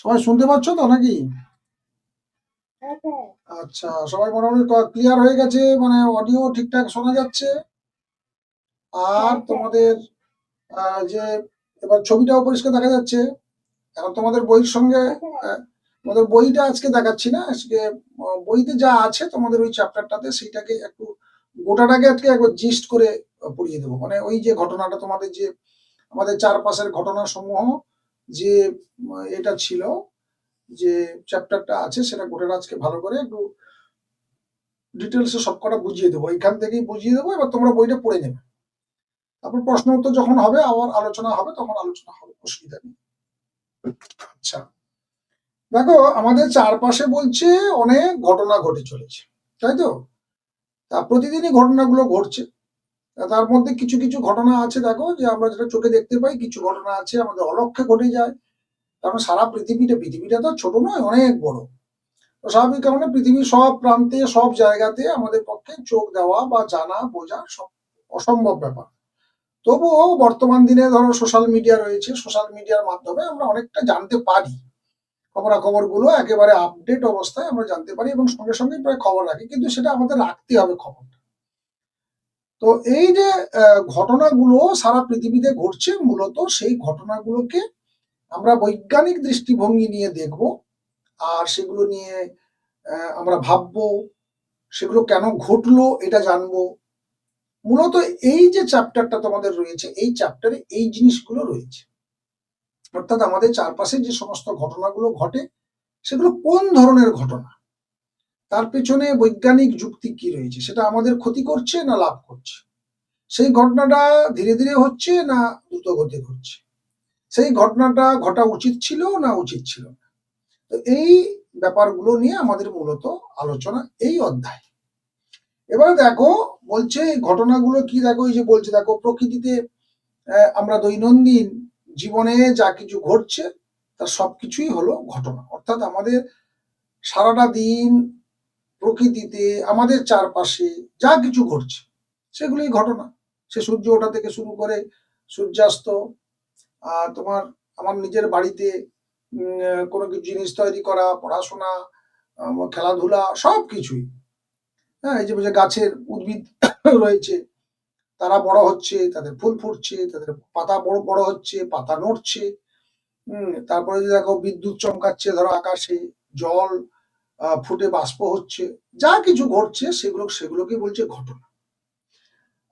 সবাই শুনতে পাচ্ছ তো নাকি? আচ্ছা, সবাই মোটামুটি ক্লিয়ার হয়ে গেছে, মানে অডিও ঠিকঠাক শোনা যাচ্ছে। আর তোমাদের যে এবার ছবিটাও পরিষ্কার দেখা যাচ্ছে। এখন তোমাদের বইয়ের সঙ্গে তোমাদের বইটা আজকে দেখাচ্ছি না, আজকে বইতে যা আছে তোমাদের ওই চ্যাপ্টারটাতে সেইটাকে একটু গোটাটাকে আজকে একবার জিস্ট করে পড়িয়ে দেবো। মানে ওই যে ঘটনাটা তোমাদের যে আমাদের চারপাশের ঘটনা সমূহ যে এটা ছিল, যে চ্যাপ্টারটা আছে সেটা গোটাটা আজকে ভালো করে একটু ডিটেলসে সবকটা বুঝিয়ে দেবো, এখান থেকেই বুঝিয়ে দেবো। এবার তোমরা বইটা পড়ে নেবে, তারপর প্রশ্ন উত্তর যখন হবে আবার আলোচনা হবে, তখন আলোচনা হবে, অসুবিধা নেই। আচ্ছা, দেখো আমাদের চারপাশে বলছে অনেক ঘটনা ঘটে চলেছে, তাই তো? তা প্রতিদিনই ঘটনাগুলো ঘটছে। তার মধ্যে কিছু কিছু ঘটনা আছে দেখো, যে আমরা যেটা চোখে দেখতে পাই, কিছু ঘটনা আছে আমাদের অলক্ষ্যে ঘটে যায়। কারণ সারা পৃথিবীটা তো ছোট নয়, অনেক বড়। তো স্বাভাবিক কারণে পৃথিবীর সব প্রান্তে সব জায়গাতে আমাদের পক্ষে চোখ দেওয়া বা জানা বোঝা সব অসম্ভব ব্যাপার। তবুও বর্তমান দিনে ধরো সোশ্যাল মিডিয়া রয়েছে, সোশ্যাল মিডিয়ার মাধ্যমে আমরা অনেকটা জানতে পারি। খবরাখবরগুলো একেবারে আপডেট অবস্থায় আমরা জানতে পারি এবং সঙ্গে সঙ্গে প্রায় খবর রাখি, কিন্তু সেটা আমাদের রাখতে হবে খবর। তো এই যে ঘটনাগুলো সারা পৃথিবীতে ঘটছে, মূলত সেই ঘটনাগুলোকে আমরা বৈজ্ঞানিক দৃষ্টিভঙ্গি নিয়ে দেখব, আর সেগুলো নিয়ে আমরা ভাববো, সেগুলো কেন ঘটলো এটা জানবো। মূলত এই যে চ্যাপ্টারটা তোমাদের রয়েছে, এই চ্যাপ্টারে এই জিনিসগুলো রয়েছে। অর্থাৎ আমাদের চারপাশে যে সমস্ত ঘটনাগুলো ঘটে, সেগুলো কোন ধরনের ঘটনা, তার পেছনে বৈজ্ঞানিক যুক্তি কি রয়েছে, সেটা আমাদের ক্ষতি করছে না লাভ করছে, সেই ঘটনাটা ধীরে ধীরে হচ্ছে না দ্রুত গতি ঘটছে, সেই ঘটনাটা ঘটা উচিত ছিল না উচিত ছিল না। তো এই ব্যাপারগুলো নিয়ে আমাদের মূলত আলোচনা এই অধ্যায়। এবার দেখো বলছে ঘটনাগুলো কি, দেখো এই যে বলছে, দেখো প্রকৃতিতে আমরা দৈনন্দিন জীবনে যা কিছু ঘটছে তার সবকিছুই হলো ঘটনা। অর্থাৎ আমাদের সারাটা দিন প্রকৃতিতে আমাদের চারপাশে যা কিছু ঘটছে সেগুলি ঘটনা। সে সূর্য ওঠা থেকে শুরু করে সূর্যাস্ত, তোমার আমার নিজের বাড়িতে কোনো কিছু জিনিস তৈরি করা, পড়াশোনা, খেলাধুলা, সব কিছুই। হ্যাঁ, এই যে গাছের উদ্ভিদ রয়েছে, তারা বড় হচ্ছে, তাদের ফুল ফুটছে, তাদের পাতা বড় বড় হচ্ছে, পাতা নড়ছে। তারপরে যে দেখো বিদ্যুৎ চমকাচ্ছে ধরো আকাশে, জল ফুটে বাষ্প হচ্ছে, যা কিছু ঘটছে সেগুলোকে বলছে ঘটনা।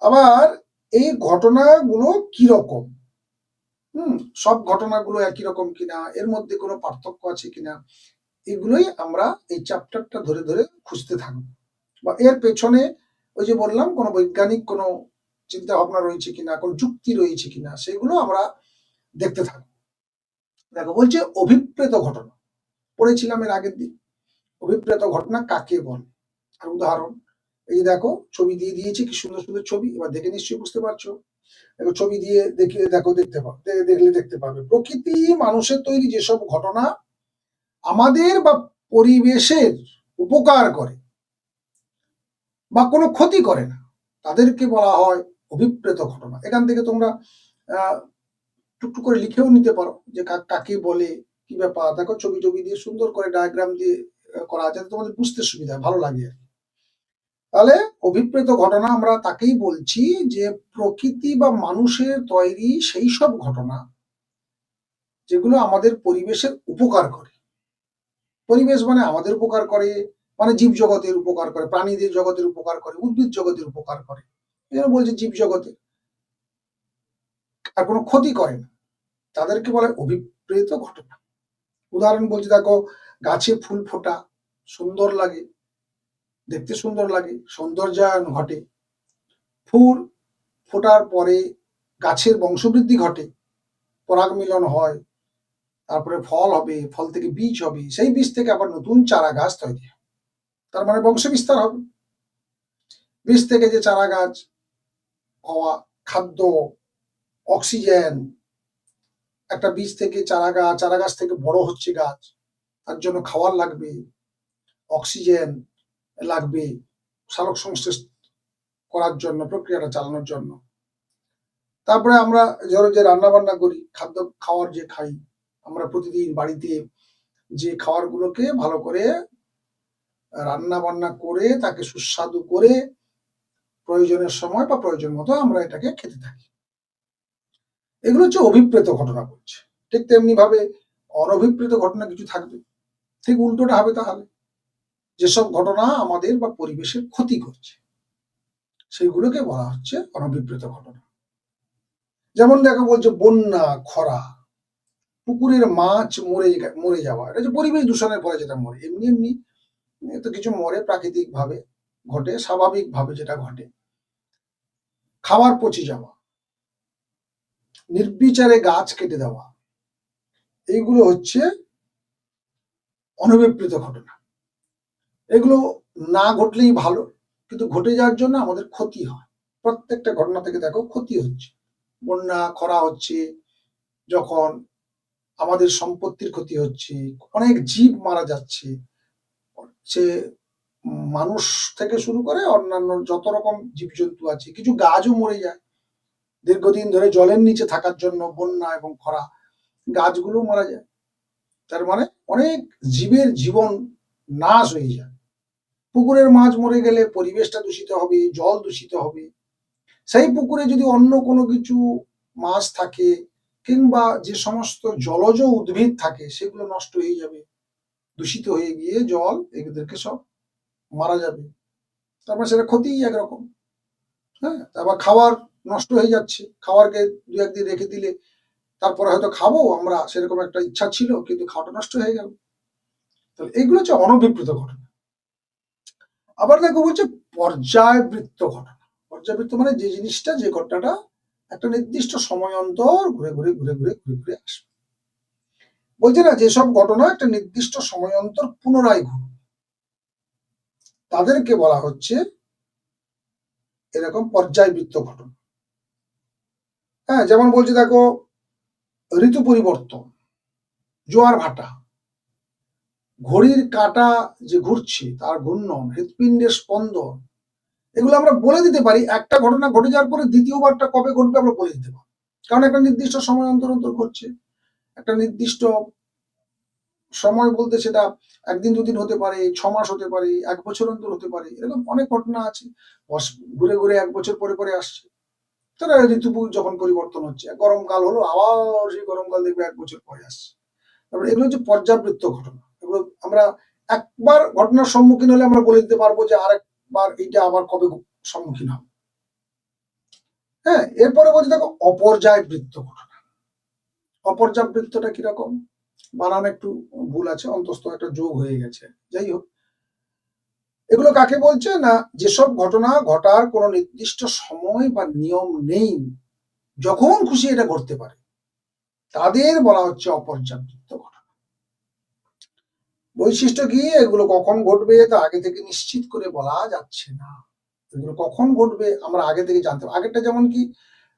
আবার এই ঘটনাগুলো কিরকম, সব ঘটনাগুলো একই রকম কিনা, এর মধ্যে কোনো পার্থক্য আছে কিনা, এগুলোই আমরা এই চ্যাপ্টারটা ধরে ধরে খুঁজতে থাকবো। বা এর পেছনে ওই যে বললাম কোনো বৈজ্ঞানিক কোনো চিন্তা ভাবনা রয়েছে কিনা, কোন যুক্তি রয়েছে কিনা, সেগুলো আমরা দেখতে থাকবো। দেখো বলছে অভিপ্রেত ঘটনা, পড়েছিলাম এর আগের দিন। অভিপ্রেত ঘটনা কাকে বলে? আর উদাহরণ এই দেখো ছবি দিয়ে দিয়েছে, কি সুন্দর সুন্দর ছবি, এবার দেখে নিশ্চয়ই বুঝতে পারছো। দেখো ছবি দিয়ে দেখলে দেখতে পাবে প্রকৃতি মানুষের তৈরি যেসব ঘটনা আমাদের বা পরিবেশের উপকার করে বা কোনো ক্ষতি করে না, তাদেরকে বলা হয় অভিপ্রেত ঘটনা। এখান থেকে তোমরা টুকটুক করে লিখেও নিতে পারো যে কাকে বলে, কি ব্যাপার। দেখো ছবি দিয়ে সুন্দর করে ডায়াগ্রাম দিয়ে করা আছে, তোমাদের বুঝতে সুবিধা ভালো লাগে। তাহলে অভিপ্রেত ঘটনা আমরা তাকেই বলছি যে প্রকৃতি বা মানুষের তৈরি সেই সব ঘটনা যেগুলো আমাদের পরিবেশের উপকার করে। পরিবেশ মানে আমাদের উপকার করে, মানে জীব জগতের উপকার করে, প্রাণীদের জগতের উপকার করে, উদ্ভিদ জগতের উপকার করে, এজন্য বলছে জীব জগতে, আর কোনো ক্ষতি করে না, তাদেরকে বলে অভিপ্রেত ঘটনা। উদাহরণ বলছে দেখো গাছে ফুল ফোটা, সুন্দর লাগে, দেখতে সুন্দর লাগে, সৌন্দর্যায়ন ঘটে। ফুল ফোটার পরে গাছের বংশবৃদ্ধি ঘটে, পরাগ মিলন হয়, তারপরে ফল হবে, ফল থেকে বীজ হবে, সেই বীজ থেকে আবার নতুন চারা গাছ তৈরি হয়, তার মানে বংশ বিস্তার হবে। বীজ থেকে যে চারা গাছ হওয়া, খাদ্য, অক্সিজেন, একটা বীজ থেকে চারা গাছ থেকে বড় হচ্ছে গাছ, তার জন্য খাবার লাগবে, অক্সিজেন লাগবে সালোক সংশ্লেষ করার জন্য, প্রক্রিয়াটা চালানোর জন্য। তারপরে আমরা ধরো যে রান্না বান্না করি, খাদ্য খাওয়ার যে খাই আমরা প্রতিদিন বাড়িতে, যে খাবারগুলোকে ভালো করে রান্না বান্না করে তাকে সুস্বাদু করে প্রয়োজনের সময় বা প্রয়োজন মতো আমরা এটাকে খেতে থাকি। এগুলো হচ্ছে অভিপ্রেত ঘটনা বলছে। ঠিক তেমনি ভাবে অনভিপ্রেত ঘটনা কিছু থাকবে, ঠিক উল্টোটা হবে। তাহলে যেসব ঘটনা আমাদের বা পরিবেশের ক্ষতি করছে সেইগুলোকে বলা হচ্ছে অনভিপ্রেত ঘটনা। যেমন দেখো বলছে বন্যা, খরা, পুকুরের মাছ মরে যাওয়া, এটা যে পরিবেশ দূষণের ফলে যেটা মরে, এমনি এমনি তো কিছু মরে প্রাকৃতিক ভাবে ঘটে, স্বাভাবিক ভাবে যেটা ঘটে। খাবার পচে যাওয়া, নির্বিচারে গাছ কেটে দেওয়া, এইগুলো হচ্ছে অনভিপ্রেত ঘটনা। এগুলো না ঘটলেই ভালো, কিন্তু ঘটে যাওয়ার জন্য আমাদের ক্ষতি হয়। প্রত্যেকটা ঘটনা থেকে দেখো ক্ষতি হচ্ছে। বন্যা, খরা হচ্ছে, যখন আমাদের সম্পত্তির ক্ষতি হচ্ছে, অনেক জীব মারা যাচ্ছে, সে মানুষ থেকে শুরু করে অন্যান্য যত রকম জীবজন্তু আছে, কিছু গাছও মরে যায় দীর্ঘদিন ধরে জলের নিচে থাকার জন্য। বন্যা এবং খরা গাছগুলো মারা যায়, তার মানে অনেক জীবের জীবন নাশ হয়ে যায়। পুকুরের মাছ মরে গেলে পরিবেশটা দূষিত হবে, জল দূষিত হবে। সেই পুকুরে যদি অন্য কোনো কিছু মাছ থাকে কিংবা যে সমস্ত জলজ উদ্ভিদ থাকে সেগুলো নষ্ট হয়ে যাবে, দূষিত হয়ে গিয়ে জল এদেরকে সব মারা যাবে। তারপর সেটা ক্ষতি একরকম। হ্যাঁ, আবার খাবার নষ্ট হয়ে যাচ্ছে, খাবারকে দু একদিন রেখে দিলে তারপরে হয়তো খাবো আমরা, সেরকম একটা ইচ্ছা ছিল কিন্তু খাওয়াটা নষ্ট হয়ে গেল। তাহলে এইগুলো হচ্ছে অনভিপ্রেত ঘটনা। আবার দেখো বলছে পর্যায়বৃত্ত ঘটনা। পর্যায়বৃত্ত মানে যে জিনিসটা, যে ঘটনাটা একটা নির্দিষ্ট সময় অন্তর ঘুরে ঘুরে ঘুরে ঘুরে ঘুরে ঘুরে আসবে। বলছে না, যেসব ঘটনা একটা নির্দিষ্ট সময় অন্তর পুনরায় ঘুরে তাদেরকে বলা হচ্ছে এরকম পর্যায়বৃত্ত ঘটনা। হ্যাঁ, যেমন বলছে দেখো ঋতু পরিবর্তন, জোয়ার ভাটা, ঘড়ির কাঁটা যে ঘুরছে তার ঘূর্ণন, হৃৎপিণ্ডের স্পন্দন, এগুলো আমরা বলে দিতে পারি। একটা ঘটনা ঘটে যাওয়ার পরে দ্বিতীয়বারটা কবে ঘটবে আমরা বলে দিতে পারি, কারণ একটা নির্দিষ্ট সময় অন্তর অন্তর ঘটছে। একটা নির্দিষ্ট সময় বলতে সেটা একদিন দুদিন হতে পারে, 6 মাস হতে পারে, 1 বছর অন্তর হতে পারে। এরকম অনেক ঘটনা আছে ঘুরে ঘুরে 1 বছর পরে পরে আসছে। তারা ঋতু যখন পরিবর্তন হচ্ছে, গরমকাল হলো আবার সেই গরমকাল দেখবে 1 বছর পরে আসছে। তারপরে এগুলো হচ্ছে পর্যাবৃত্ত ঘটনা। এগুলো আমরা একবার ঘটনার সম্মুখীন হলে আমরা বলে দিতে পারবো যে আরেকবার এইটা আবার কবে সম্মুখীন হবে। হ্যাঁ, এরপরে বলছে দেখো অপর্যায়বৃত্ত ঘটনা। অপর্যাবৃত্তটা কিরকম, বানান একটু ভুল আছে, অন্তস্থ একটা যোগ হয়ে গেছে, যাই হোক। এগুলো কাকে বলছে না, যেসব ঘটনা ঘটার কোনো নির্দিষ্ট সময় বা নিয়ম নেই, যখন খুশি এটা ঘটতে পারে, তাদের বলা হচ্ছে অপর্যাবৃত্ত ঘটনা। বৈশিষ্ট্য কি, এগুলো কখন ঘটবে তা আগে থেকে নিশ্চিত করে বলা যাচ্ছে না। এগুলো কখন ঘটবে আমরা আগে থেকে জানতে, আগেরটা যেমন কি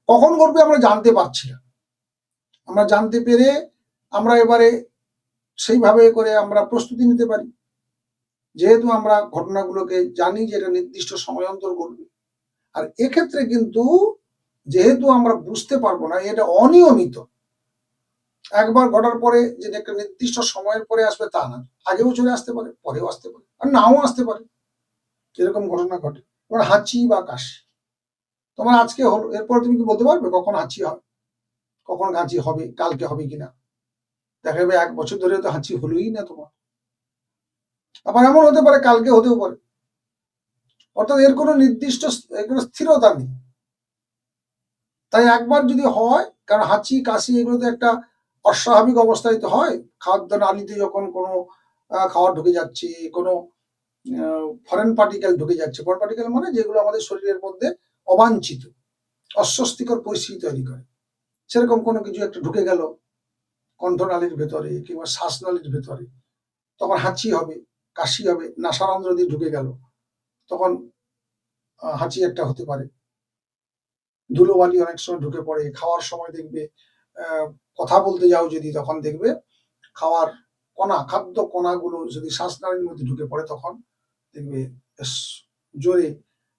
কখন ঘটবে আমরা জানতে পারছি না, আমরা জানতে পেরে আমরা এবারে সেইভাবে করে আমরা প্রস্তুতি নিতে পারি, যেহেতু আমরা ঘটনাগুলোকে জানি যে এটা নির্দিষ্ট সময় অন্তর ঘটবে। আর এক্ষেত্রে কিন্তু যেহেতু আমরা বুঝতে পারবো না এটা অনিয়মিত, একবার ঘটার পরে যে একটা নির্দিষ্ট সময়ের পরে আসবে তা না, আগেও চলে আসতে পারে, পরেও আসতে পারে, আর নাও আসতে পারে। এরকম ঘটনা ঘটে। তোমার হাঁচি বা কাশি তোমার আজকে হলো, এরপর তুমি কি বলতে পারবে কখন হাঁচি হবে, কখন হাঁচি হবে, কালকে হবে কিনা? দেখা যাবে 1 বছর ধরে তো হাঁচি হলোই না তোমার। আবার এমন হতে পারে কালকে হতেও পারে। অর্থাৎ এর কোনো নির্দিষ্ট কোনো স্থিরতা নেই। তাই একবার যদি হয়, কারণ হাঁচি কাশি এগুলো তো একটা অস্বাভাবিক অবস্থায় তো হয়, খাদ্য নালীতে যখন কোনো খাবার ঢুকে যাচ্ছে, কোনো ফরেন পার্টিকেল ঢুকে যাচ্ছে। ফরেন পার্টিকেল মানে যেগুলো আমাদের শরীরের মধ্যে অবাঞ্ছিত অস্বস্তিকর পরিস্থিতি তৈরি করে, সেরকম কোনো কিছু একটা ঢুকে গেল কণ্ঠনালীর ভেতরে কিংবা শ্বাসনালীর ভেতরে, তখন হাঁচি হবে, কাশি হবে, নাসারন্ধ্র দিয়ে ঢুকে গেল, তখন হাঁচি একটা হতে পারে। ধুলোবালি অনেক সময় ঢুকে পড়ে, খাওয়ার সময় দেখবে কথা বলতে যাও যদি, তখন দেখবে খাওয়ার কণা, খাদ্য কণাগুলো যদি শ্বাসনালীর মধ্যে ঢুকে পড়ে, তখন দেখবে জোরে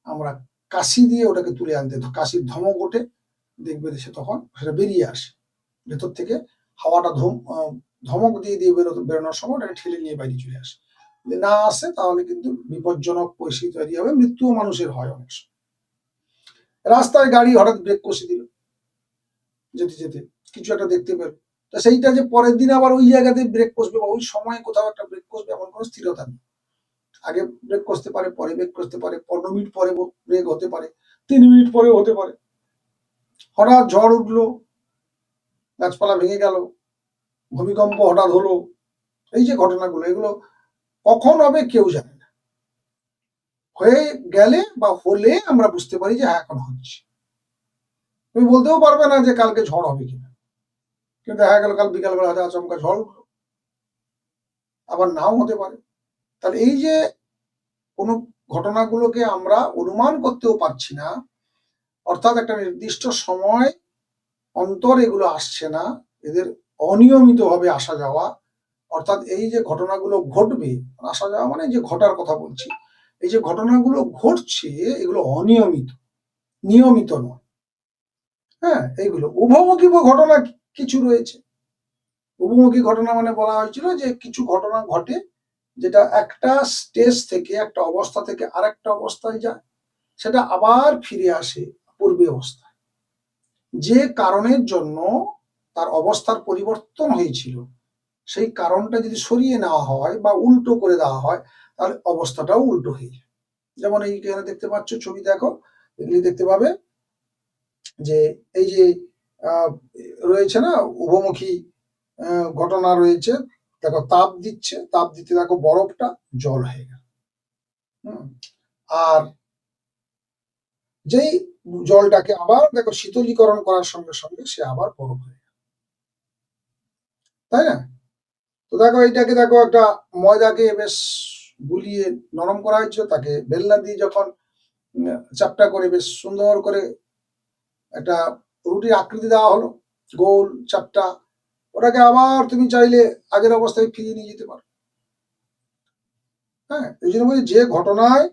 আমরা কাশি দিয়ে ওটাকে তুলে আনতে, কাশির ধমক ওঠে, দেখবে সে তখন সেটা বেরিয়ে আসে ভেতর থেকে, হাওয়াটা ধমক দিয়ে দিয়ে বেরোনোর সময় ওটাকে ঠেলে নিয়ে বাইরে চলে আসে। যদি না আসে তাহলে কিন্তু বিপজ্জনক পরিস্থিতি তৈরি হবে, মৃত্যুও মানুষের হয় অনেক সময়। রাস্তায় গাড়ি হঠাৎ ব্রেক কষে দিল যেতে যেতে, কিছু একটা দেখতে পেল, তো সেইটা যে পরের দিন আবার ওই জায়গাতে ব্রেক কষবে বা ওই সময় কোথাও একটা ব্রেক কষবে এমন কোনো স্থিরতা নেই। আগে ব্রেক কষতে পারে, পরে ব্রেক কষতে পারে, 15 মিনিট পরে ব্রেক হতে পারে, 3 মিনিট পরেও হতে পারে। হঠাৎ ঝড় উঠলো, গাছপালা ভেঙে গেল, ভূমিকম্প হঠাৎ হলো, এই যে ঘটনাগুলো, এগুলো কখন হবে কেউ জানে না। হয়ে গেলে বা হলে আমরা বুঝতে পারি যে হ্যাঁ এখন হচ্ছে। তুমি বলতেও পারবে না যে কালকে ঝড় হবে কিনা, কিন্তু দেখা গেল কাল বিকালবেলা হয়তো আচমকা ঝড় উঠলো, আবার নাও হতে পারে। তাহলে এই যে কোনো ঘটনাগুলোকে আমরা অনুমান করতেও পারছি না, অর্থাৎ একটা নির্দিষ্ট সময় অন্তর এগুলো আসছে না, এদের অনিয়মিতভাবে আসা যাওয়া, অর্থাৎ এই যে ঘটনাগুলো ঘটবে, আসা যাওয়া মানে যে ঘটার কথা বলছি, এই যে ঘটনাগুলো ঘটছে এগুলো অনিয়মিত, নিয়মিত নয়। হ্যাঁ, এইগুলো উভমুখী ঘটনা কিছু রয়েছে। উভমুখী ঘটনা মানে বলা হয়েছিল যে কিছু ঘটনা ঘটে যেটা একটা স্টেজ থেকে, একটা অবস্থা থেকে আরেকটা অবস্থায় যায়, সেটা আবার ফিরে আসে পূর্বে অবস্থায়। যে কারণের জন্য তার অবস্থার পরিবর্তন হয়েছিল, সেই কারণটা যদি সরিয়ে নেওয়া হয় বা উল্টো করে দেওয়া হয়, তাহলে অবস্থাটাও উল্টো হয়ে যায়। যেমন এইখানে দেখতে পাচ্ছ, ছবি দেখো, এগুলি দেখতে পাবে যে এই যে রয়েছে না উভমুখী ঘটনা রয়েছে। দেখো তাপ দিচ্ছে, তাপ দিতে দেখো বরফটা জল হয়ে গেল। আর যেই জলটাকে আবার দেখো শীতলীকরণ করার সঙ্গে সঙ্গে সে আবার বরফ হয়ে গেল, তাই না? তো দেখো এইটাকে দেখো একটা ময়দাকে বেশ গুলিয়ে নরম করা হয়েছিল, তাকে বেলনা দিয়ে যখন চাপটা করে বেশ সুন্দর করে একটা রুটির আকৃতি দেওয়া হলো, গোল চাপটা, ওটাকে আবার তুমি চাইলে আগের অবস্থায় ফিরিয়ে নিয়ে যেতে পারো। হ্যাঁ, এই জন্য বলছি যে ঘটনায়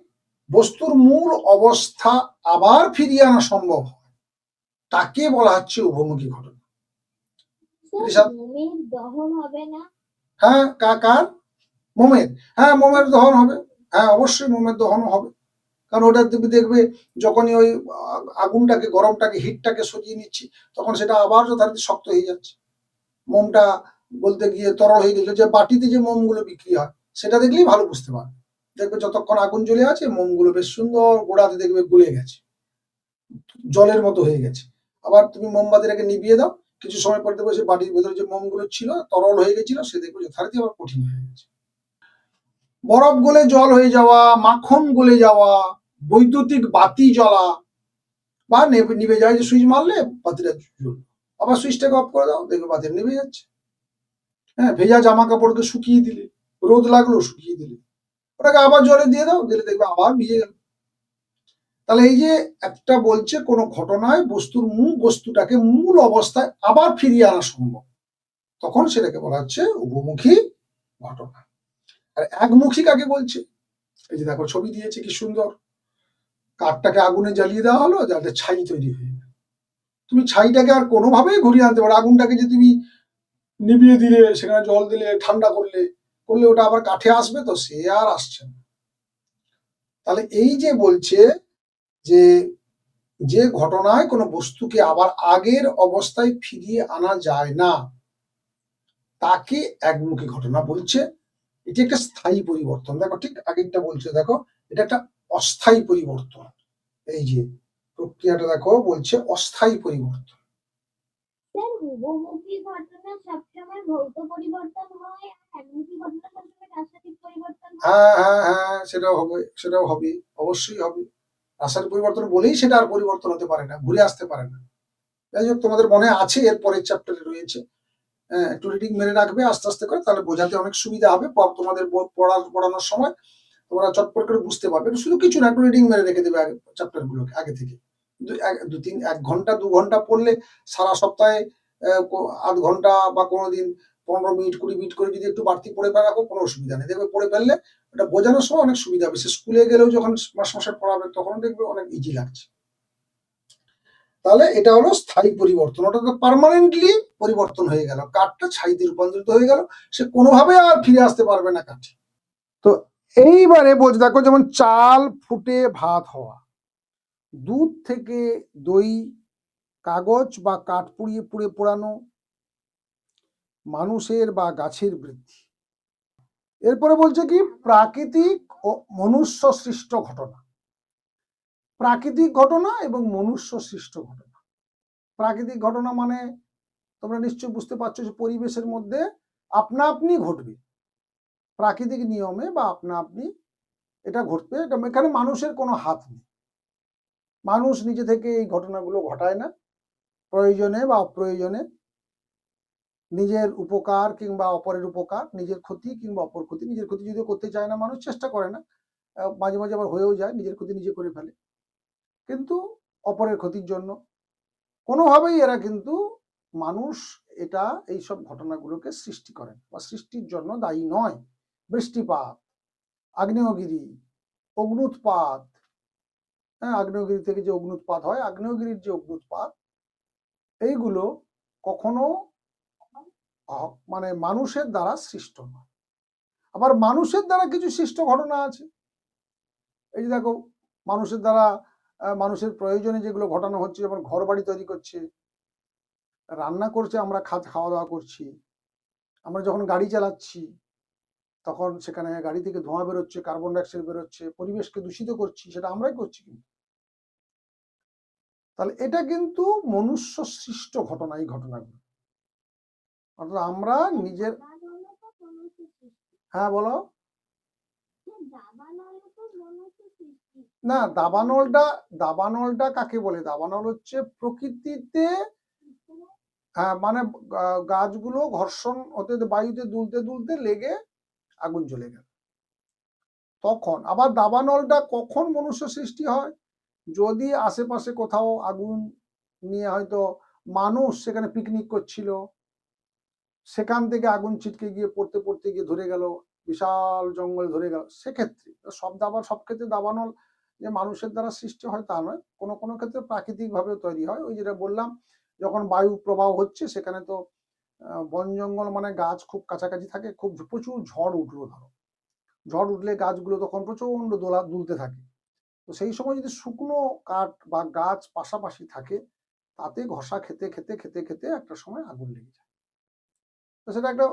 বস্তুর মূল অবস্থা আবার ফিরিয়ে আনা সম্ভব হয় তাকে বলা হচ্ছে উভমুখী ঘটনা। হ্যাঁ, কার? মোমের। হ্যাঁ, মোমের দহন হবে। হ্যাঁ, অবশ্যই মোমের দহন হবে, কারণ ওটা তুমি দেখবে যখনই ওই আগুনটাকে, গরমটাকে, হিটটাকে সরিয়ে নিচ্ছি, তখন সেটা আবার যথারীতি শক্ত হয়ে যাচ্ছে। মোমটা বলতে গিয়ে তরল হয়ে গেল। যে বাটিতে যে মোমগুলো বিক্রি হয় সেটা দেখলেই ভালো বুঝতে পারবে, দেখবে যতক্ষণ আগুন জ্বলে আছে মোমগুলো বেশ সুন্দর গোড়াতে দেখবে গলে গেছে, জলের মতো হয়ে গেছে। আবার তুমি মোমবাতিটাকে নিভিয়ে দাও, কিছু সময় পরে দেখবে সে বাটির ভেতরে যে মোমগুলো ছিল তরল হয়ে গেছিল, সে দেখবে যথারীতি আবার কঠিন হয়ে গেছে। বরফ গলে জল হয়ে যাওয়া, মাখন গলে যাওয়া, বৈদ্যুতিক বাতি জ্বলা বা নিভে যায়, যে সুইচ মারলে বাতিটা জ্বলবে, আবার সুইচটাকে অফ করে দাও, দেখবে বাতি নিভে যাচ্ছে। হ্যাঁ, ভেজা জামা কাপড়কে শুকিয়ে দিলে, রোদ লাগলো শুকিয়ে দিলে, ওটাকে আবার জলে দিয়ে দাও, দিলে দেখবে আবার ভিজে গেল। তাহলে এই যে একটা বলছে কোন ঘটনায় বস্তুটাকে মূল অবস্থায় আবার ফিরিয়ে আনা সম্ভব, তখন সেটাকে বলা হচ্ছে উভমুখী ঘটনা। আর একমুখী কাকে বলছে? এই যে দেখো ছবি দিয়েছে কি সুন্দর, কাঠটাকে আগুনে জ্বালিয়ে দেওয়া হলো, যাতে ছাই তৈরি হয়ে গেল। তুমি ছাইটাকে আর কোনোভাবেই ঘুরিয়ে আনতে পারো, আগুনটাকে যে তুমি নিভিয়ে দিলে, সেখানে জল দিলে, ঠান্ডা করলে ওটা আবার কাঠে আসবে? তো সে আর আসছে না। তাহলে এই যে বলছে যে যে ঘটনায় কোনো বস্তুকে আবার আগের অবস্থায় ফিরিয়ে আনা যায় না তাকে একমুখী ঘটনা বলছে। এটি একটা স্থায়ী পরিবর্তন। দেখো ঠিক আগেরটা বলছে, দেখো এটা একটা অস্থায়ী পরিবর্তন। এই যে প্রক্রিয়াটা দেখো বলছে অস্থায়ী পরিবর্তন। হ্যাঁ হ্যাঁ হ্যাঁ, সেটাও হবে, অবশ্যই হবে। রাসায়নিক পরিবর্তন বলেই সেটা আর পরিবর্তন হতে পারে না, ঘুরে আসতে পারে না। যাই হোক, তোমাদের মনে আছে এর পরের চ্যাপ্টারে রয়েছে, একটু রিডিং মেরে রাখবে আস্তে আস্তে করে, তাহলে বোঝাতে অনেক সুবিধা হবে। তোমাদের পড়ানোর সময় তোমরা চটপট করে বুঝতে পারবে। শুধু কিছু না, একটু রিডিং মেরে রেখে দেবে আগে চ্যাপ্টার গুলোকে আগে থেকে। এক ঘন্টা 2 ঘন্টা পড়লে, সারা সপ্তাহে 8 ঘন্টা বা কোনোদিন 15 মিনিট 20 মিনিট করে যদি একটু বাড়তি পড়ে রাখো, কোনো অসুবিধা নেই। দেখবে পড়ে ফেললে এটা বোঝানোর সময় অনেক সুবিধা হবে। সে স্কুলে গেলেও যখন মাস্টারমশাই পড়াবে তখন দেখবে অনেক ইজি লাগছে। তাহলে এটা হলো স্থায়ী পরিবর্তন, ওটা তো পার্মানেন্টলি পরিবর্তন হয়ে গেল, কাঠটা ছাইতে রূপান্তরিত হয়ে গেল, সে কোনোভাবে আর ফিরে আসতে পারবে না কাঠে। তো এইবারে বলছে দেখো, যেমন চাল ফুটে ভাত হওয়া, দুধ থেকে দই, কাগজ বা কাঠ পুড়িয়ে পুড়ে পোড়ানো, মানুষের বা গাছের বৃদ্ধি। এরপরে বলছে কি, প্রাকৃতিক ও মনুষ্য সৃষ্ট ঘটনা। প্রাকৃতিক ঘটনা এবং মনুষ্য সৃষ্ট ঘটনা। প্রাকৃতিক ঘটনা মানে তোমরা নিশ্চয়ই বুঝতে পারছো যে পরিবেশের মধ্যে আপনা আপনি ঘটবে, প্রাকৃতিক নিয়মে বা আপনা আপনি এটা ঘটবে, এখানে মানুষের কোনো হাত নেই। মানুষ নিজে থেকে এই ঘটনাগুলো ঘটায় না, প্রয়োজনে বা অপ্রয়োজনে, নিজের উপকার কিংবা অপরের উপকার, নিজের ক্ষতি কিংবা অপর ক্ষতি। নিজের ক্ষতি যদিও করতে চায় না মানুষ, চেষ্টা করে না, মাঝে মাঝে আবার হয়েও যায়, নিজের ক্ষতি নিজে করে ফেলে, কিন্তু অপরের ক্ষতির জন্য কোনোভাবেই এরা কিন্তু মানুষ এটা এইসব ঘটনাগুলোকে সৃষ্টি করেন বা সৃষ্টির জন্য দায়ী নয়। বৃষ্টিপাত, আগ্নেয়গিরি, অগ্নুৎপাত, হ্যাঁ, আগ্নেয়গিরি থেকে যে অগ্নুৎপাত হয়, আগ্নেয়গিরির যে অগ্নুৎপাত, এইগুলো কখনো মানে মানুষের দ্বারা সৃষ্ট নয়। আবার মানুষের দ্বারা কিছু সৃষ্ট ঘটনা আছে। এই যে দেখো, মানুষের দ্বারা মানুষের প্রয়োজনে যেগুলো ঘটানো হচ্ছে, যেমন ঘর বাড়ি তৈরি করছে, রান্না করছে, আমরা খাওয়া দাওয়া করছি, আমরা যখন গাড়ি চালাচ্ছি তখন সেখানে গাড়ি থেকে ধোঁয়া বেরোচ্ছে, কার্বন ডাইঅক্সাইড বেরোচ্ছে, পরিবেশকে দূষিত করছি, সেটা আমরাই করছি। কিন্তু তাহলে এটা কিন্তু মনুষ্য সৃষ্ট ঘটনা, এই ঘটনাগুলো। অর্থাৎ আমরা নিজের, হ্যাঁ বলো না, দাবানলটা কাকে বলে? দাবানল হচ্ছে প্রকৃতিতে, হ্যাঁ, মানে গাছগুলো ঘর্ষণ হতে, বায়ুতে দুলতে দুলতে লেগে আগুন জ্বলে গেল তখন। আবার দাবানলটা কখন মনুষ্য সৃষ্টি হয়? যদি আশেপাশে কোথাও আগুন নিয়ে হয়তো মানুষ সেখানে পিকনিক করছিল, সেখান থেকে আগুন ছিটকে গিয়ে পড়তে পড়তে গিয়ে ধরে গেল, বিশাল জঙ্গল ধরে গেল, সেক্ষেত্রে সব ক্ষেত্রে দাবানল যে মানুষের দ্বারা সৃষ্টি হয় তা নয়, কোনো কোনো ক্ষেত্রে প্রাকৃতিক ভাবে তৈরি হয়। ওই যেটা বললাম, যখন বায়ু প্রবাহ হচ্ছে, সেখানে তো বন জঙ্গল মানে গাছ খুব কাছাকাছি থাকে, খুব প্রচুর ঝড় উঠলো, ধরো ঝড় উঠলে গাছগুলো তখন প্রচন্ড দুলতে থাকে, তো সেই সময় যদি শুকনো কাঠ বা গাছ পাশাপাশি থাকে, তাতে ঘষা খেতে খেতে খেতে খেতে একটা সময় আগুন লেগে যায়। তো সেটা একটা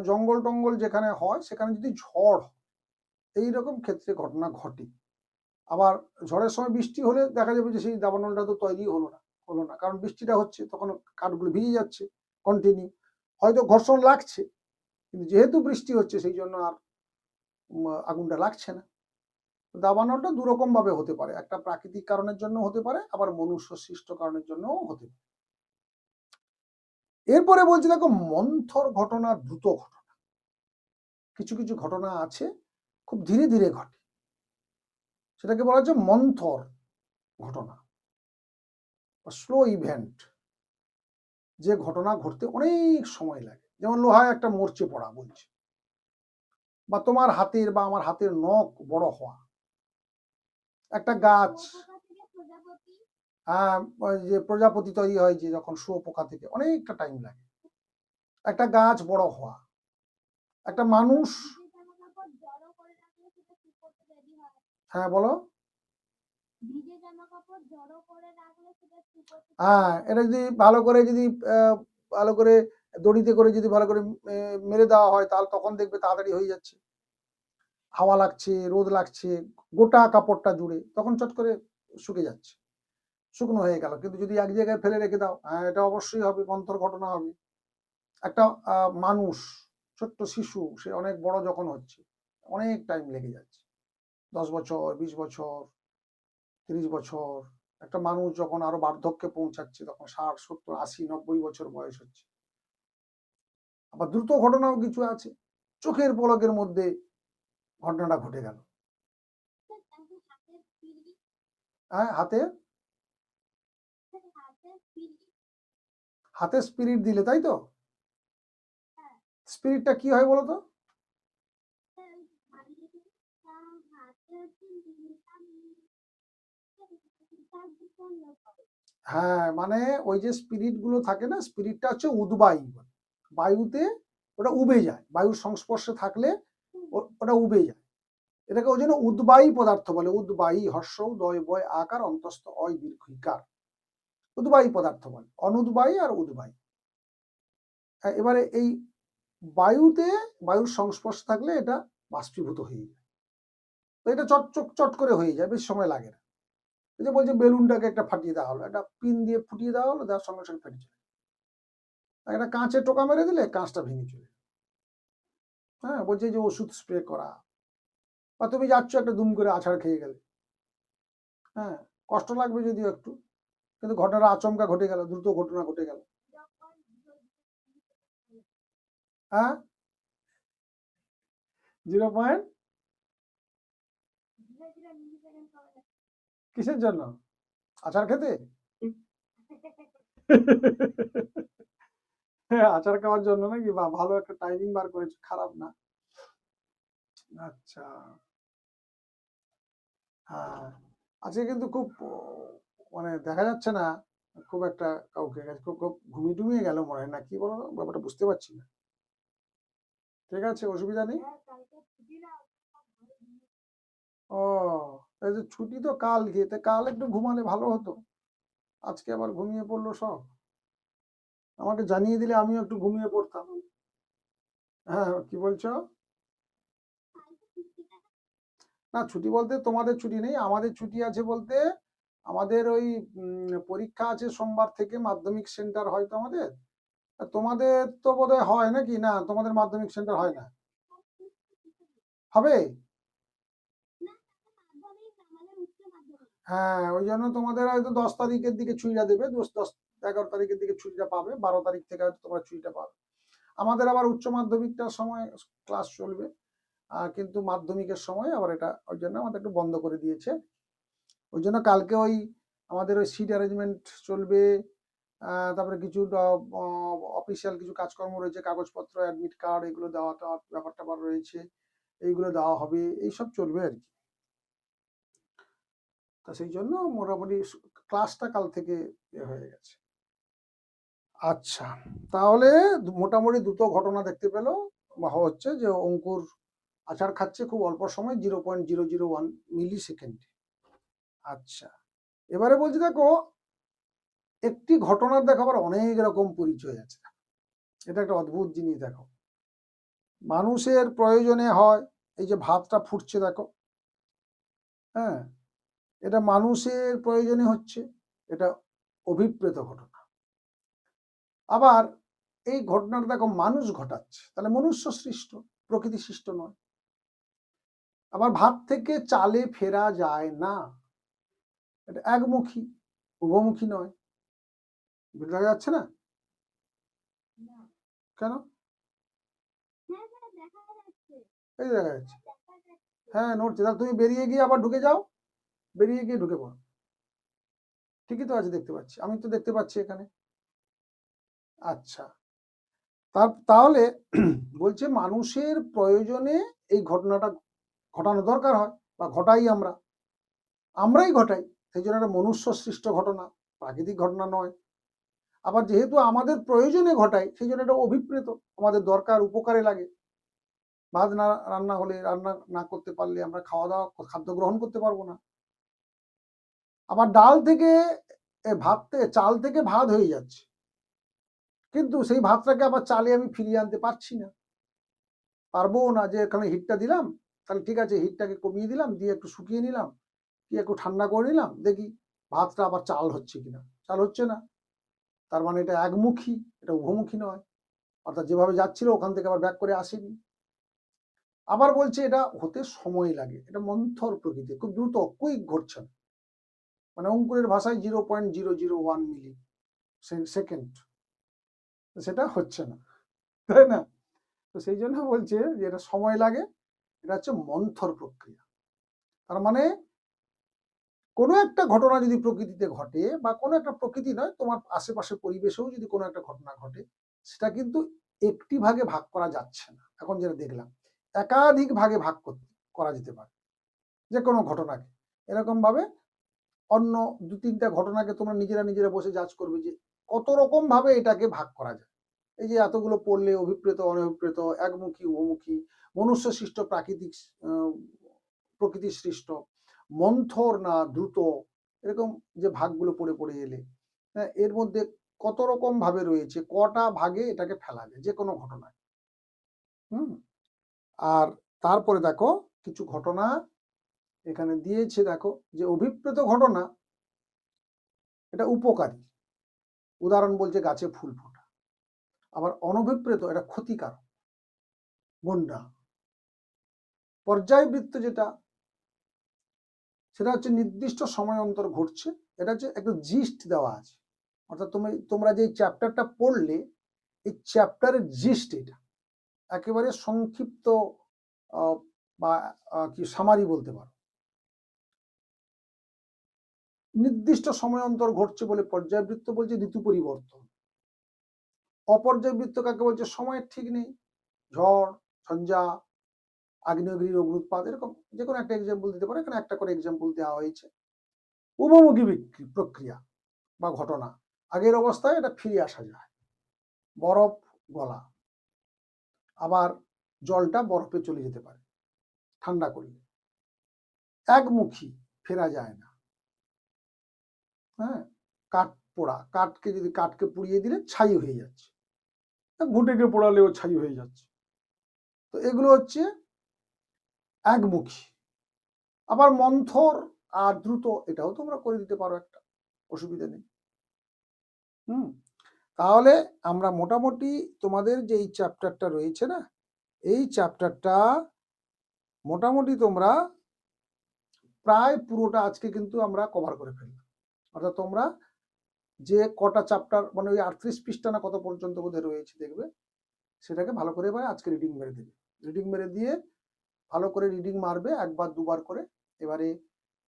জঙ্গল টঙ্গল যেখানে হয়, সেখানে যদি ঝড়, এইরকম ক্ষেত্রে ঘটনা ঘটে। আবার ঝড়ের সময় বৃষ্টি হলে দেখা যাবে যে সেই দাবানলটা তো তৈরি হলো না, কারণ বৃষ্টিটা হচ্ছে, তখন কাঠগুলো ভিজে যাচ্ছে কন্টিনিউ, হয়তো ঘর্ষণ লাগছে, কিন্তু যেহেতু বৃষ্টি হচ্ছে সেই জন্য আর আগুনটা লাগছে না। দাবানলটা দুরকম ভাবে হতে পারে, একটা প্রাকৃতিক কারণের জন্য হতে পারে, আবার মনুষ্য সৃষ্ট কারণের জন্যও হতে পারে। এরপরে বলছি দেখো, মন্থর ঘটনা, দ্রুত ঘটনা। কিছু কিছু ঘটনা আছে খুব ধীরে ধীরে ঘটে, সেটাকে বলা হচ্ছে মন্থর ঘটনা, স্লো ইভেন্ট, যে ঘটনা ঘটতে অনেক সময় লাগে। যেমন লোহায় একটা মরচে পড়া বলছে, বা তোমার হাতের বা আমার হাতের নখ বড় হওয়া, একটা গাছ, যে প্রজাপতি তৈরি হয় যে যখন শুয়োপোকা থেকে, অনেকটা টাইম লাগে। একটা গাছ বড় হওয়া, একটা মানুষ, হ্যাঁ বলো, হ্যাঁ, এটা যদি ভালো করে ভালো করে দড়িতে করে যদি ভালো করে মেরে দেওয়া হয়, তাহলে তখন দেখবে তাড়াতাড়ি হয়ে যাচ্ছে। হাওয়া লাগছে, রোদ লাগছে গোটা কাপড়টা জুড়ে, তখন চট করে শুকে যাচ্ছে, শুকনো হয়ে গেল। কিন্তু যদি এক জায়গায় ফেলে রেখে দাও, হ্যাঁ, এটা অবশ্যই হবে, মন্থর ঘটনা হবে। একটা মানুষ, ছোট্ট শিশু, সে অনেক বড় যখন হচ্ছে, অনেক টাইম লেগে যাচ্ছে, 10 বছর, 20 বছর, 30 বছর। একটা মানুষ যখন আরো বার্ধক্যে পৌঁছাচ্ছে, তখন 60, 70, 80, 90 বছর বয়স হচ্ছে। আবার দ্রুত ঘটনাও কিছু আছে, চোখের পলকের মধ্যে ঘটনাটা ঘটে গেল। হ্যাঁ, হাতে স্পিরিট দিলে, তাই তো? স্পিরিটটা কি হয় বলো তো? হ্যাঁ, মানে ওই যে স্পিরিট গুলো থাকে না, স্পিরিটটা হচ্ছে উদ্বায়ী, বায়ুতে ওটা উবে যায়, বায়ুর সংস্পর্শে থাকলে ওটা উবে যায়। এটাকে ওই জন্য উদ্বায়ী পদার্থ বলে, উদ্বায়ী, হর্ষ দয় বয় আকার অন্তস্থ অয় দীর্ঘিকার, উদ্বায়ী পদার্থ বলে, অনুদ্বায়ী আর উদ্বায়ী। এবারে এই বায়ুতে, বায়ুর সংস্পর্শে থাকলে এটা বাষ্পীভূত হয়ে যায়, তো এটা চট করে হয়ে যায়, বেশি সময় লাগে না। এই যে বলছে বেলুনটাকে একটা ফাটিয়ে দেওয়া হলো, একটা পিন দিয়ে ফুটিয়ে দেওয়া হলো, তার সঙ্গে সঙ্গে ফেটে চলে, একটা কাঁচে টোকা মেরে দিলে কাঁচটা ভেঙে চলে। হ্যাঁ, বলছে যে ওষুধ স্প্রে করা, বা তুমি যাচ্ছ একটা দুম করে আছাড় খেয়ে গেলে, হ্যাঁ কষ্ট লাগবে যদিও একটু, কিন্তু ঘটনাটা আচমকা ঘটে গেল, দ্রুত ঘটনা ঘটে গেল। হ্যাঁ, 0. কিসের জন্য? আচার খেতে? হ্যাঁ, আচার খাওয়ার জন্য নাকি? বা ভালো একটা টাইমিং বার করেছো, খারাপ না। আচ্ছা, হ্যাঁ, আজকে কিন্তু খুব মানে দেখা যাচ্ছে না খুব একটা কাউকে, খুব খুব ঘুমিয়ে টুমিয়ে গেল মনে হয়, না কি বলো, ব্যাপারটা বুঝতে পারছি না। ঠিক আছে, অসুবিধা নেই। ও, এই যে ছুটি তো কাল গিয়ে, কাল একটু ঘুমালে ভালো হতো, আজকে আবার ঘুমিয়ে পড়লো সব। আমাকে জানিয়ে দিলে আমিও একটু ঘুমিয়ে পড়তাম। হ্যাঁ, কি বলছো? না, ছুটি বলতে তোমাদের ছুটি নেই, আমাদের ছুটি আছে বলতে আমাদের ওই পরীক্ষা আছে সোমবার থেকে, মাধ্যমিক সেন্টার হয়তো আমাদের, তোমাদের তো বোধহয় হয় নাকি? না, তোমাদের মাধ্যমিক সেন্টার হয় না? হবে? হ্যাঁ, ওই জন্য তোমাদের হয়তো 10 তারিখের দিকে ছুটিটা দেবে, 10-11 তারিখের দিকে ছুটিটা পাবে, 12 তারিখ থেকে হয়তো তোমরা ছুটিটা পাবে। আমাদের আবার উচ্চ মাধ্যমিকটার সময় ক্লাস চলবে, কিন্তু মাধ্যমিকের সময় আবার এটা, ওই জন্য আমাদের একটু বন্ধ করে দিয়েছে। ওই জন্য কালকে ওই আমাদের ওই সিট অ্যারেঞ্জমেন্ট চলবে, তারপরে কিছু অফিসিয়াল কিছু কাজকর্ম রয়েছে, কাগজপত্র, অ্যাডমিট কার্ড, এগুলো দেওয়া ব্যাপার ট্যাপার রয়েছে, এইগুলো দেওয়া হবে, এইসব চলবে আর কি। তা সেই জন্য মোটামুটি ক্লাসটা কাল থেকে হয়ে গেছে। আচ্ছা, তাহলে মোটামুটি দুটো ঘটনা দেখতে পেলো বা হচ্ছে যে অঙ্কুর আচার খাচ্ছে খুব অল্প সময়, 0.001 মিলি সেকেন্ডে। আচ্ছা, এবারে বলছি দেখো, একটি ঘটনার দেখো আবার অনেক রকম পরিচয় আছে, এটা একটা অদ্ভুত জিনিস। দেখো, মানুষের প্রয়োজনে হয়, এই যে ভাতটা ফুটছে দেখো, হ্যাঁ, এটা মানুষের প্রয়োজনে হচ্ছে, এটা অভিপ্রেত ঘটনা। আবার এই ঘটনাটা দেখো মানুষ ঘটাচ্ছে, তাহলে মনুষ্য সৃষ্ট, প্রকৃতি সৃষ্ট নয়। আবার ভাত থেকে চালে ফেরা যায় না, এটা একমুখী, উভমুখী নয়। বোঝা যাচ্ছে না? কেন? এই দেখা যাচ্ছে, হ্যাঁ নড়ছে, তাহলে তুমি বেরিয়ে গিয়ে আবার ঢুকে যাও, বেরিয়ে গিয়ে ঢুকে পড়ো। ঠিকই তো আছে, দেখতে পাচ্ছি, আমি তো দেখতে পাচ্ছি এখানে। আচ্ছা, তাহলে বলছে মানুষের প্রয়োজনে এই ঘটনাটা ঘটানো দরকার হয়, বা ঘটাই আমরাই ঘটাই, সেই জন্য একটা মনুষ্য সৃষ্ট ঘটনা, প্রাকৃতিক ঘটনা নয়। আবার যেহেতু আমাদের প্রয়োজনে ঘটাই, সেই জন্য এটা অভিপ্রেত, আমাদের দরকার, উপকারে লাগে। ভাত না রান্না হলে, রান্না না করতে পারলে আমরা খাওয়া দাওয়া, খাদ্য গ্রহণ করতে পারবো না। আবার ডাল থেকে ভাত থেকে, চাল থেকে ভাত হয়ে যাচ্ছে, কিন্তু সেই ভাতটাকে আবার চালে আমি ফিরিয়ে আনতে পারছি না, পারবো না। যে এখানে হিটটা দিলাম, তাহলে ঠিক আছে, হিটটাকে কমিয়ে দিলাম, দিয়ে একটু শুকিয়ে নিলাম, দিয়ে একটু ঠান্ডা করে নিলাম, দেখি ভাতটা আবার চাল হচ্ছে কিনা, চাল হচ্ছে না। তার মানে এটা একমুখী, এটা উভমুখী নয়, অর্থাৎ যেভাবে যাচ্ছিল ওখান থেকে আবার ব্যাক করে আসেনি। আবার বলছে এটা হতে সময় লাগে, এটা মন্থর প্রকৃতি, খুব দ্রুত, কুইক ঘটছে না। মানে অঙ্কুরের ভাষায় 0.001 মিলি সেকেন্ড, সেটা হচ্ছে না, তাই না? তো সেই জন্য বলছে যে এটা সময় লাগে, এটা হচ্ছে মন্থর প্রক্রিয়া। তার মানে কোনো একটা ঘটনা যদি প্রকৃতিতে ঘটে, বা কোনো একটা প্রকৃতি নয়, তোমার আশেপাশে পরিবেশেও যদি কোনো একটা ঘটনা ঘটে, সেটা কিন্তু একটি ভাগে ভাগ করা যাচ্ছে না। এখন যেটা দেখলাম, একাধিক ভাগে ভাগ করা যেতে পারে যে কোনো ঘটনাকে, এরকম ভাবে অন্য 2-3টা ঘটনাকে তোমরা নিজেরা বসে যাচ করবে যে কত রকম ভাবে এটাকে ভাগ করা যায়। এই যে এতগুলো পড়লে অভিপ্রেত, অনভিপ্রেত, একমুখী, উভমুখী, মনুষ্য সৃষ্ট, প্রাকৃতিক প্রকৃতির সৃষ্ট, মন্থর না দ্রুত, এরকম যে ভাগগুলো পড়ে এলে, হ্যাঁ, এর মধ্যে কত রকম ভাবে রয়েছে, কটা ভাগে এটাকে ফেলা যায় যে কোনো ঘটনায়। আর তারপরে দেখো কিছু ঘটনা এখানে দিয়েছে, দেখো যে অভিপ্রেত ঘটনা এটা উপকারী, উদাহরণ বলছে গাছে ফুল ফোটা। আবার অনভিপ্রেত এটা ক্ষতিকারক, বন্যা। পর্যায়বৃত্ত যেটা, সেটা হচ্ছে নির্দিষ্ট সময় অন্তর ঘটছে, এটা হচ্ছে একটা জিস্ট দেওয়া আছে, অর্থাৎ তোমরা যে চ্যাপ্টারটা পড়লে এই চ্যাপ্টারের জিস্ট এটা একেবারে সংক্ষিপ্ত বা কি সামারি বলতে পারো। নির্দিষ্ট সময় অন্তর ঘটছে বলে পর্যায়বৃত্ত বলছে ঋতু পরিবর্তন। অপর্যায়বৃত্ত কাকে বলছে, সময়ের ঠিক নেই, ঝড়, ঝঞ্ঝা, আগ্নেয়গিরির অগ্নুৎপাত, এরকম যে কোনো একটা এক্সাম্পল দিতে পারে, এখানে একটা করে এক্সাম্পল দেওয়া হয়েছে। উভমুখী প্রক্রিয়া বা ঘটনা, আগের অবস্থায় এটা ফিরে আসা যায়, বরফ গলা, আবার জলটা বরফে চলে যেতে পারে ঠান্ডা করলে। একমুখী, ফেরা যায় না, হ্যাঁ। কাঠ পোড়া, কাঠকে পুড়িয়ে দিলে ছাই হয়ে যাচ্ছে, ঘুঁটেকে পোড়ালেও ছাই হয়ে যাচ্ছে। তো এগুলো হচ্ছে একমুখী। আবার মন্থর আর দ্রুত, এটাও তোমরা করে দিতে পারো, একটা অসুবিধা নেই। তাহলে আমরা মোটামুটি তোমাদের যে এই চ্যাপ্টারটা রয়েছে না, এই চ্যাপ্টারটা মোটামুটি তোমরা প্রায় পুরোটা আজকে কিন্তু আমরা কভার করে ফেললাম। অর্থাৎ তোমরা যে কটা চ্যাপ্টার, মানে ওই 38 পৃষ্ঠা না কত পর্যন্ত বোধহয় রয়েছে দেখবে, সেটাকে ভালো করে এবার আজকে রিডিং মেরে দেবে। রিডিং মেরে দিয়ে ভালো করে রিডিং মারবে একবার দুবার করে। এবারে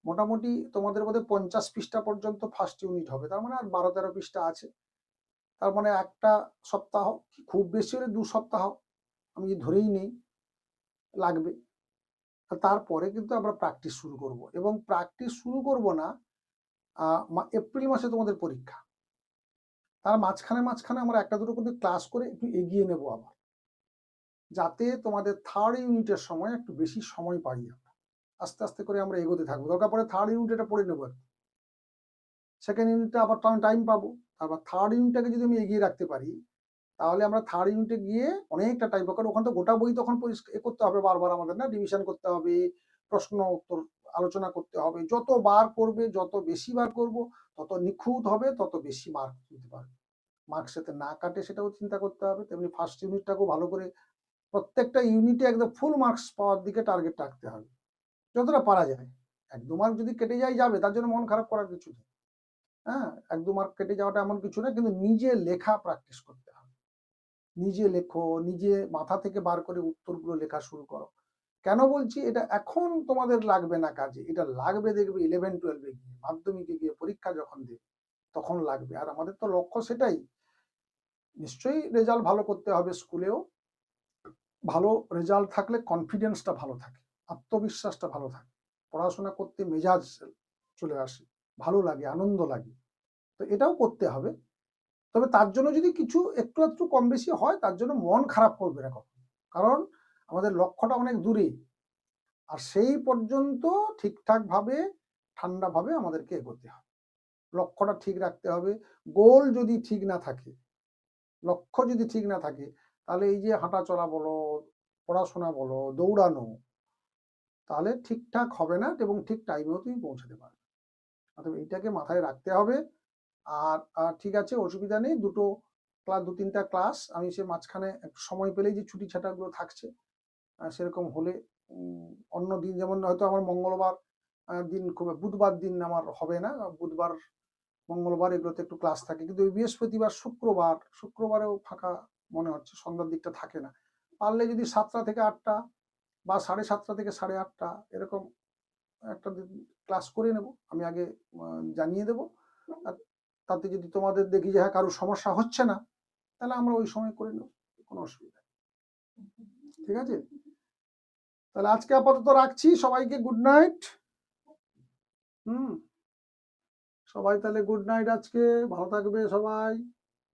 মোটামুটি তোমাদের বোধহয় 50 পৃষ্ঠা পর্যন্ত ফার্স্ট ইউনিট হবে, তার মানে আর 12-13 পৃষ্ঠা আছে। তার মানে একটা সপ্তাহ, খুব বেশি হলে 2 সপ্তাহ আমি ধরেই নেই লাগবে। তারপরে কিন্তু আমরা প্র্যাকটিস শুরু করব, এবং প্র্যাকটিস শুরু করব না, এপ্রিল মাসে তোমাদের পরীক্ষা, তার মাঝখানে আমরা একটা দুটো কিন্তু ক্লাস করে একটু এগিয়ে নেব আবার, যাতে তোমাদের থার্ড ইউনিটের সময় একটু বেশি সময় পাই। আমরা আস্তে আস্তে করে আমরা এগোতে থাকবো, দরকার পড়ে থার্ড ইউনিটটা পড়ে নেবো, সেকেন্ড ইউনিটটা আবার টাইম পাবো। তারপর থার্ড ইউনিটটাকে যদি আমি এগিয়ে রাখতে পারি, তাহলে আমরা থার্ড ইউনিটে গিয়ে অনেকটা টাইম পাবো, কারণ ওখানে তো গোটা বই তখন করতে হবে বারবার আমাদের, না রিভিশন করতে হবে, প্রশ্ন উত্তর আলোচনা করতে হবে। যত বার করবে, যত বেশি বার করব, তত নিখুঁত হবে, তত বেশি মার্ক দিতে পারবে। মার্কস যাতে না কাটে সেটাও চিন্তা করতে হবে। তেমনি ফার্স্ট ইউনিটটাকেও ভালো করে প্রত্যেকটা ইউনিটে একদম ফুল মার্কস পাওয়ার দিকে টার্গেট রাখতে হবে, যতটা পারা যায়। 1-2 মার্ক যদি কেটে যায় যাবে, তার জন্য মন খারাপ করার কিছু নেই, হ্যাঁ। 1-2 মার্ক কেটে যাওয়াটা এমন কিছু না, কিন্তু নিজে লেখা প্র্যাকটিস করতে হবে। নিজে লেখো, নিজে মাথা থেকে বার করে উত্তরগুলো লেখা শুরু করো। কেন বলছি এটা, এখন তোমাদের লাগবে না কাজে, এটা লাগবে দেখবে 11-12 গিয়ে, মাধ্যমিকে গিয়ে, পরীক্ষা যখন দেবে তখন লাগবে। আর আমাদের তো লক্ষ্য সেটাই। নিশ্চয়ই রেজাল্ট ভালো করতে হবে, স্কুলেও ভালো রেজাল্ট থাকলে কনফিডেন্সটা ভালো থাকে, আত্মবিশ্বাসটা ভালো থাকে, পড়াশোনা করতে মেজাজ চলে আসে, ভালো লাগে, আনন্দ লাগে। তো এটাও করতে হবে। তবে তার জন্য যদি কিছু একটু কম বেশি হয়, তার জন্য মন খারাপ করবে না কখন, কারণ আমাদের লক্ষ্যটা অনেক দূরে। আর সেই পর্যন্ত ঠিকঠাক ভাবে, ঠান্ডা ভাবে আমাদেরকে এগোতে হবে, লক্ষ্যটা ঠিক রাখতে হবে। গোল যদি ঠিক না থাকে, লক্ষ্য যদি ঠিক না থাকে, তাহলে এই যে হাঁটা চলা বলো, পড়াশোনা বলো, দৌড়ানো, তাহলে ঠিকঠাক হবে না, এবং ঠিক টাইমেও তুমি পৌঁছাতে পারবে। অতএব এইটাকে মাথায় রাখতে হবে। আর ঠিক আছে, অসুবিধা নেই, 2-3টা ক্লাস আমি সে মাঝখানে সময় পেলেই, যে ছুটি ছাটাগুলো থাকছে সেরকম হলে অন্য দিন, যেমন হয়তো আমার মঙ্গলবার দিন, বুধবার দিন আমার হবে না, বুধবার মঙ্গলবার এগুলোতে একটু ক্লাস থাকে, কিন্তু বৃহস্পতিবার শুক্রবারেও ফাঁকা মনে হচ্ছে, সন্ধ্যার দিকটা থাকে না। পারলে যদি 7টা থেকে 8টা বা 7:30 থেকে 8:30 এরকম একটা ক্লাস করে নেব, আমি আগে জানিয়ে দেব। আর তাতে যদি তোমাদের দেখি যে হ্যাঁ কারোর সমস্যা হচ্ছে না, তাহলে আমরা ওই সময় করে নেব, কোনো অসুবিধা নেই। ঠিক আছে, তাহলে আজকে আপাতত রাখছি, সবাইকে গুড নাইট। সবাই তাহলে গুড নাইট, আজকে ভালো থাকবে সবাই।